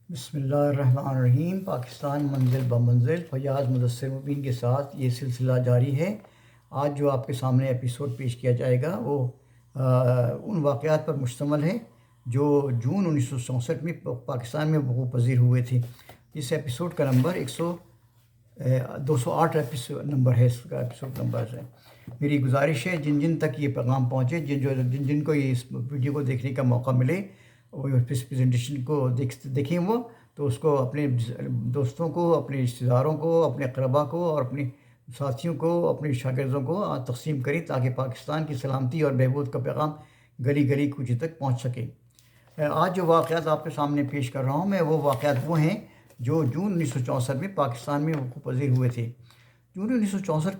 بسم اللہ الرحمن الرحیم۔ پاکستان منزل بمنزل فیاض مدثر مبین کے ساتھ یہ سلسلہ جاری ہے۔ آج جو آپ کے سامنے ایپیسوڈ پیش کیا جائے گا وہ ان واقعات پر مشتمل ہے جو جون 1964 میں پاکستان میں وقوع پذیر ہوئے تھے۔ اس ایپیسوڈ کا نمبر 208 ایپیسوڈ نمبر ہے، اس کا ایپیسوڈ نمبر ہے۔ میری گزارش ہے جن تک یہ پیغام پہنچے، جن کو یہ اس ویڈیو کو دیکھنے کا موقع ملے، وہ اس پریزنٹیشن کو دیکھیں وہ تو اس کو اپنے دوستوں کو، اپنے رشتہ داروں کو، اپنے اقربا کو اور اپنے ساتھیوں کو، اپنے شاگردوں کو تقسیم کریں تاکہ پاکستان کی سلامتی اور بہبود کا پیغام گلی گلی کوچے تک پہنچ سکے۔ آج جو واقعات آپ کے سامنے پیش کر رہا ہوں میں، وہ واقعات وہ ہیں جو جون 1964 میں پاکستان میں وقوع پذیر ہوئے تھے۔ جون 1964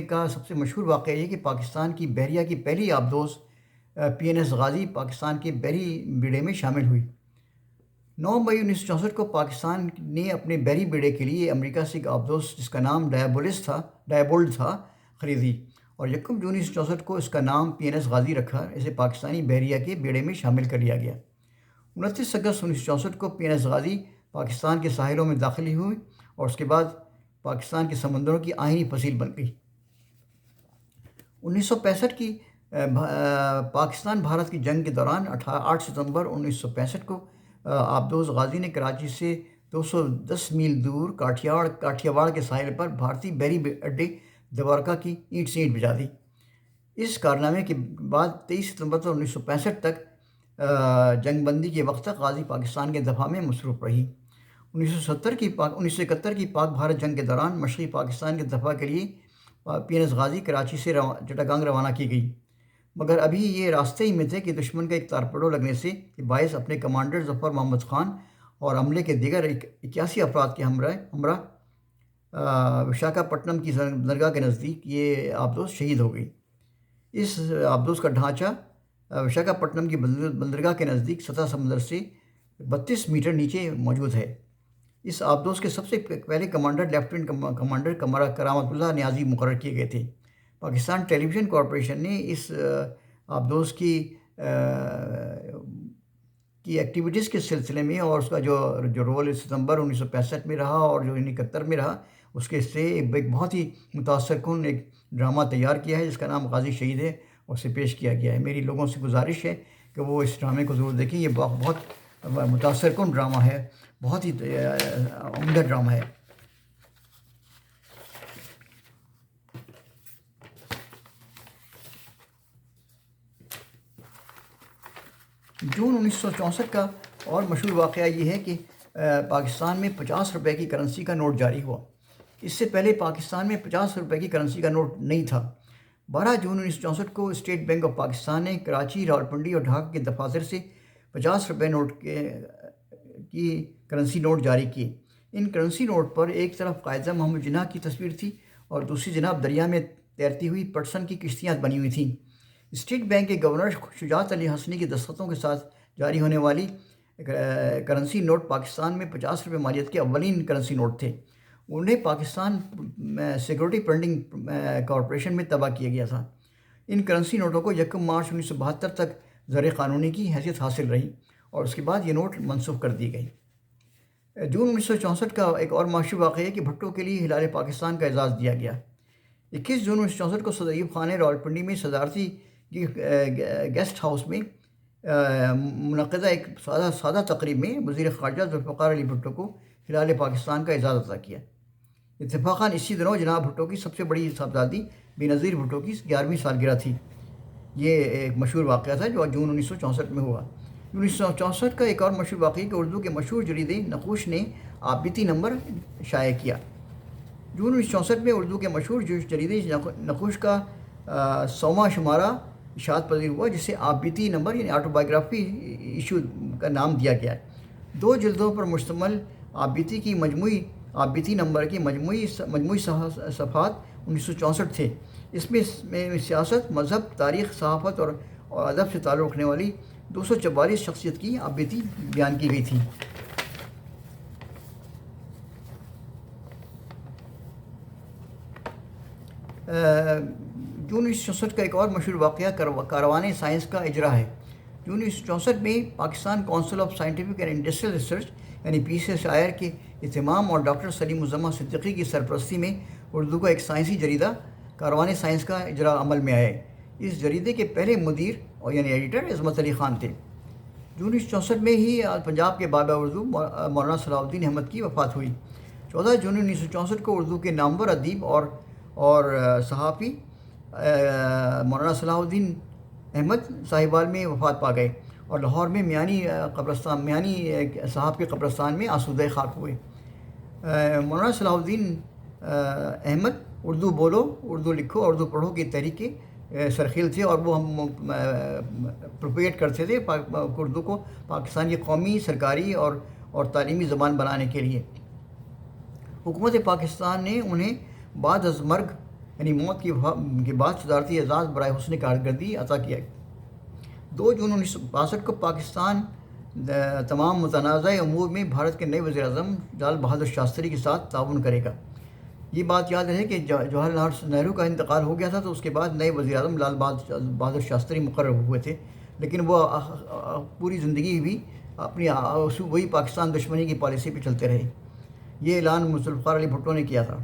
کا سب سے مشہور واقعہ یہ کہ پاکستان کی بحریہ کی پہلی آبدوز PNS غازی پاکستان کے بحری بیڑے میں شامل ہوئی۔ 9 مئی 1964 کو پاکستان نے اپنے بحری بیڑے کے لیے امریکہ سے ایک آبدوز جس کا نام ڈایابولڈ تھا خریدی، اور 1 جون 1964 کو اس کا نام PNS غازی رکھا۔ اسے پاکستانی بحریہ کے بیڑے میں شامل کر لیا گیا۔ 29 اگست 1964 کو PNS غازی پاکستان کے ساحلوں میں داخل ہوئی اور اس کے بعد پاکستان کے سمندروں کی آئینی فصیل بن گئی۔ 1965 کی پاکستان بھارت کی جنگ کے دوران 8 ستمبر 1965 کو آبدوز غازی نے کراچی سے 210 میل دور کاٹھیا واڑ کے ساحل پر بھارتی بحری اڈے دوارکا کی اینٹ سے اینٹ بجا دی۔ اس کارنامے کے بعد 23 ستمبر 1965 تک جنگ بندی کے وقت تک غازی پاکستان کے دفاع میں مصروف رہی۔ 1971 کی پاک بھارت جنگ کے دوران مشرقی پاکستان کے دفاع کے لیے PNS غازی کراچی سے چٹاگانگ روانہ کی گئی، مگر ابھی یہ راستے ہی میں تھے کہ دشمن کا ایک تارپڑو لگنے سے باعث اپنے کمانڈر ظفر محمد خان اور عملے کے دیگر 81 افراد کے ہمراہ وشاکھاپٹنم کی درگاہ کے نزدیک یہ آبدوز شہید ہو گئی۔ اس آبدوز کا ڈھانچہ وشاکھاپٹنم کی بندرگاہ کے نزدیک سطح سمندر سے 32 میٹر نیچے موجود ہے۔ اس آبدوز کے سب سے پہلے کمانڈر لیفٹیننٹ کمانڈر کرامت اللہ نیازی مقرر کیے گئے تھے۔ پاکستان ٹیلی ویژن کارپوریشن نے اس آبدوز کی ایکٹیویٹیز کے سلسلے میں اور اس کا جو رول ستمبر 1965 میں رہا اور جو 71 میں رہا، اس کے سے ایک بہت ہی متاثر کن ایک ڈرامہ تیار کیا ہے جس کا نام غازی شہید ہے اور اسے پیش کیا گیا ہے۔ میری لوگوں سے گزارش ہے کہ وہ اس ڈرامے کو ضرور دیکھیں۔ یہ بہت متاثر کن ڈرامہ ہے، بہت ہی عمدہ ڈرامہ ہے۔ جون 1964 کا اور مشہور واقعہ یہ ہے کہ پاکستان میں 50 روپے کی کرنسی کا نوٹ جاری ہوا۔ اس سے پہلے پاکستان میں 50 روپے کی کرنسی کا نوٹ نہیں تھا۔ 12 جون 1964 کو اسٹیٹ بینک آف پاکستان نے کراچی، راولپنڈی اور ڈھاکہ کے دفاتر سے 50 روپے کی کرنسی نوٹ جاری کیے۔ ان کرنسی نوٹ پر ایک طرف قائد اعظم محمد جناح کی تصویر تھی اور دوسری جناب دریا میں تیرتی ہوئی پٹسن کی کشتیاں بنی ہوئی تھیں۔ اسٹیٹ بینک کے گورنر شجاعت علی حسنی کے دستخطوں کے ساتھ جاری ہونے والی کرنسی نوٹ پاکستان میں 50 روپے مالیت کے اولین کرنسی نوٹ تھے۔ انہیں پاکستان سیکورٹی پرنٹنگ کارپوریشن میں تباہ کیا گیا تھا۔ ان کرنسی نوٹوں کو 1 مارچ 1972 تک زیر قانونی کی حیثیت حاصل رہی اور اس کے بعد یہ نوٹ منسوخ کر دی گئی۔ جون 1964 کا ایک اور مشہور واقعہ ہے کہ بھٹو کے لیے ہلال پاکستان کا اعزاز دیا گیا۔ 21 جون 1964 کو صدر ایوب خان نے راولپنڈی میں صدارتی گیسٹ ہاؤس میں منعقدہ ایک سادہ تقریب میں وزیر خارجہ ذوالفقار علی بھٹو کو ہلال پاکستان کا اعزاز عطا کیا۔ اتفاقاً اسی دنوں جناب بھٹو کی سب سے بڑی صاحبزادی بینظیر بھٹو کی 11ویں سالگرہ تھی۔ یہ ایک مشہور واقعہ تھا جو جون 1964 میں ہوا۔ 1964 کا ایک اور مشہور واقعہ کہ اردو کے مشہور جریدے نقوش نے آبیتی نمبر شائع کیا۔ جون 1964 میں اردو کے مشہور جریدے نقوش کا 100واں شمارہ اشاعت پذیر ہوا، جسے آبیتی نمبر یعنی آٹوبایوگرافی ایشو کا نام دیا گیا ہے۔ 2 جلدوں پر مشتمل آبیتی نمبر کے مجموعی صفحات 1964 تھے۔ اس میں سیاست، مذہب، تاریخ، صحافت اور ادب سے تعلق رکھنے والی 244 شخصیت کی آبیتی بیان کی گئی تھی۔ جون 1964 کا ایک اور مشہور واقعہ کاروان سائنس کا اجرا ہے۔ جون 1964 میں Pakistan council of scientific and industrial research یعنی پی سے شاعر کے اہتمام اور ڈاکٹر سلیم الزماں صدیقی کی سرپرستی میں اردو کا ایک سائنسی جریدہ کاروان سائنس کا اجرا عمل میں آئے۔ اس جریدے کے پہلے مدیر اور یعنی ایڈیٹر عظمت علی خان تھے۔ جون 1964 میں ہی پنجاب کے بابا اردو مولانا صلاح الدین احمد کی وفات ہوئی۔ 14 جون 1964 کو اردو کے نامور ادیب اور صحافی مولانا صلاح الدین احمد ساہیوال میں وفات پا گئے اور لاہور میں میانی صاحب کے قبرستان میں آسودہ خاک ہوئے۔ مولانا صلاح الدین احمد اردو بولو، اردو لکھو، اردو پڑھو کی تحریک کے سرخیل تھے، اور وہ ہم پروپیٹ کرتے تھے اردو کو پاکستان کی قومی، سرکاری اور تعلیمی زبان بنانے کے لیے۔ حکومت پاکستان نے انہیں بعد از مرگ یعنی موت کے بعد صدارتی اعزاز برائے حسن کارکردگی عطا کیا۔ 2 جون 1962 کو پاکستان تمام متنازع امور میں بھارت کے نئے وزیر اعظم لال بہادر شاستری کے ساتھ تعاون کرے گا۔ یہ بات یاد رہے کہ جواہر لال نہرو کا انتقال ہو گیا تھا تو اس کے بعد نئے وزیر اعظم لال بہادر شاستری مقرر ہوئے تھے، لیکن وہ پوری زندگی بھی اپنی وہی پاکستان دشمنی کی پالیسی پہ چلتے رہے۔ یہ اعلان ذوالفقار علی بھٹو نے کیا تھا۔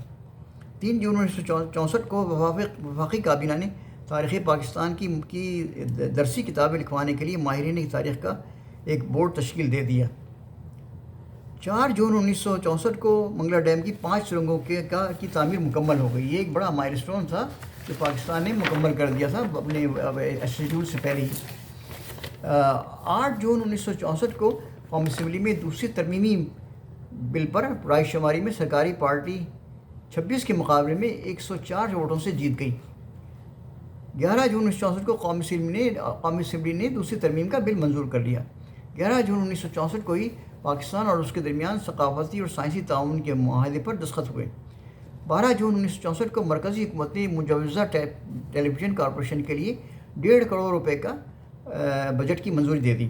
3 جون 1964 کو وفاقی کابینہ نے تاریخ پاکستان کی درسی کتابیں لکھوانے کے لیے ماہرین کی تاریخ کا ایک بورڈ تشکیل دے دیا۔ 4 جون 1964 کو منگلا ڈیم کی 5 سرنگوں کی تعمیر مکمل ہو گئی۔ یہ ایک بڑا مائل سٹون تھا جو پاکستان نے مکمل کر دیا تھا اپنے انسٹیٹیوٹ سے پہلے ہی۔ 8 جون 1964 کو قومی اسمبلی میں دوسری ترمیمی بل پر رائے شماری میں سرکاری پارٹی 26 کے مقابلے میں 104 ووٹوں سے جیت گئی۔ 11 جون 1964 کو قومی اسمبلی نے دوسری ترمیم کا بل منظور کر لیا۔ 11 جون 1964 کو ہی پاکستان اور اس کے درمیان ثقافتی اور سائنسی تعاون کے معاہدے پر دستخط ہوئے۔ 12 جون 1964 کو مرکزی حکومت نے مجوزہ ٹیلی ویژن کارپوریشن کے لیے 1.5 کروڑ روپے کا بجٹ کی منظوری دے دی۔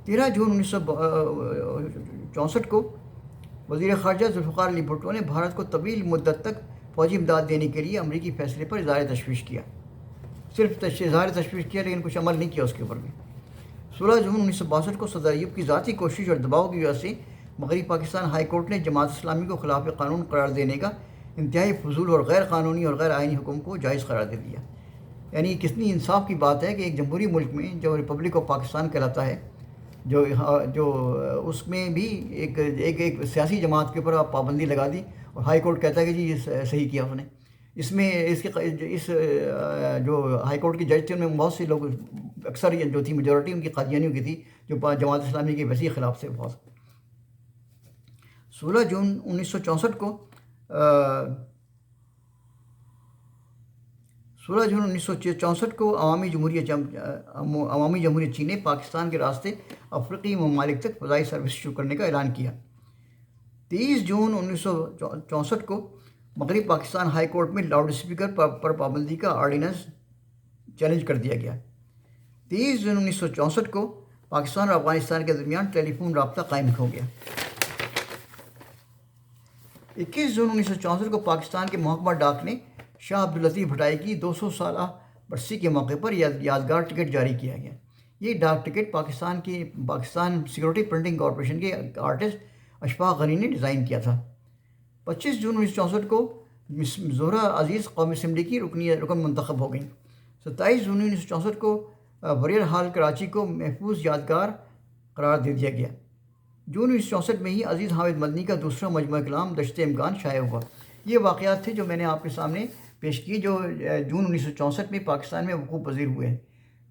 13 جون 1964 کو وزیر خارجہ ذوالفقار علی بھٹو نے بھارت کو طویل مدت تک فوجی امداد دینے کے لیے امریکی فیصلے پر اظہار تشویش کیا۔ صرف اظہار تشویش کیا لیکن کچھ عمل نہیں کیا اس کے اوپر بھی۔ 16 جون 1962 کو صدر ایوب کی ذاتی کوشش اور دباؤ کی وجہ سے مغربی پاکستان ہائی کورٹ نے جماعت اسلامی کو خلاف قانون قرار دینے کا انتہائی فضول اور غیر قانونی اور غیر آئینی حکم کو جائز قرار دے دیا۔ یعنی کتنی انصاف کی بات ہے کہ ایک جمہوری ملک میں جو ریپبلک آف پاکستان کہلاتا ہے، جو اس میں بھی ایک سیاسی جماعت کے اوپر آپ پابندی لگا دی اور ہائی کورٹ کہتا ہے کہ جی یہ صحیح کیا اس نے۔ اس میں جو ہائی کورٹ کے جج تھے ان میں بہت سے لوگ، اکثر جو تھی میجورٹی ان کی قادیانیوں کی تھی جو جماعت اسلامی کے وسیع خلاف تھے بہت۔ 16 جون 1964 کو 16 جون 1964 کو عوامی جمہوریہ چین نے پاکستان کے راستے افریقی ممالک تک فضائی سروس شروع کرنے کا اعلان کیا۔ 23 جون 1964 کو مغربی پاکستان ہائی کورٹ میں لاؤڈ اسپیکر پر پابندی کا آرڈیننس چیلنج کر دیا گیا۔ 23 جون 1964 کو پاکستان اور افغانستان کے درمیان ٹیلی فون رابطہ قائم ہو گیا۔ 21 جون 1964 کو پاکستان کے محکمہ ڈاک نے شاہ عبداللطیف بھٹائی کی 200 سالہ برسی کے موقع پر یادگار ٹکٹ جاری کیا گیا۔ یہ ڈاک ticket Pakistan security printing corporation کے آرٹسٹ اشفاق غنی نے ڈیزائن کیا تھا۔ 25 جون 1964 کو زہرہ عزیز قومی اسمبلی کی رکن منتخب ہو گئیں۔ 27 جون 1964 کو وریر ہال کراچی کو محفوظ یادگار قرار دے دیا گیا۔ جون 1964 میں ہی عزیز حامد مدنی کا دوسرا مجموعہ کلام دشت امکان شائع ہوا۔ یہ واقعات تھے جو میں نے آپ کے سامنے پیش کی جو جون 1964 میں پاکستان میں وقوع پذیر ہوئے ہیں۔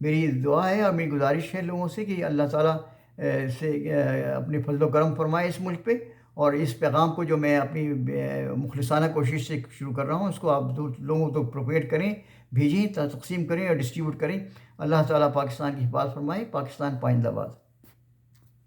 میری دعا ہے اور میری گزارش ہے لوگوں سے کہ اللہ تعالیٰ سے اپنے فضل و کرم فرمائے اس ملک پہ، اور اس پیغام کو جو میں اپنی مخلصانہ کوشش سے شروع کر رہا ہوں اس کو آپ لوگوں تک پروپیٹ کریں، بھیجیں، تقسیم کریں اور ڈسٹریبیوٹ کریں۔ اللہ تعالیٰ پاکستان کی حفاظت فرمائے۔ پاکستان پائندہ باد۔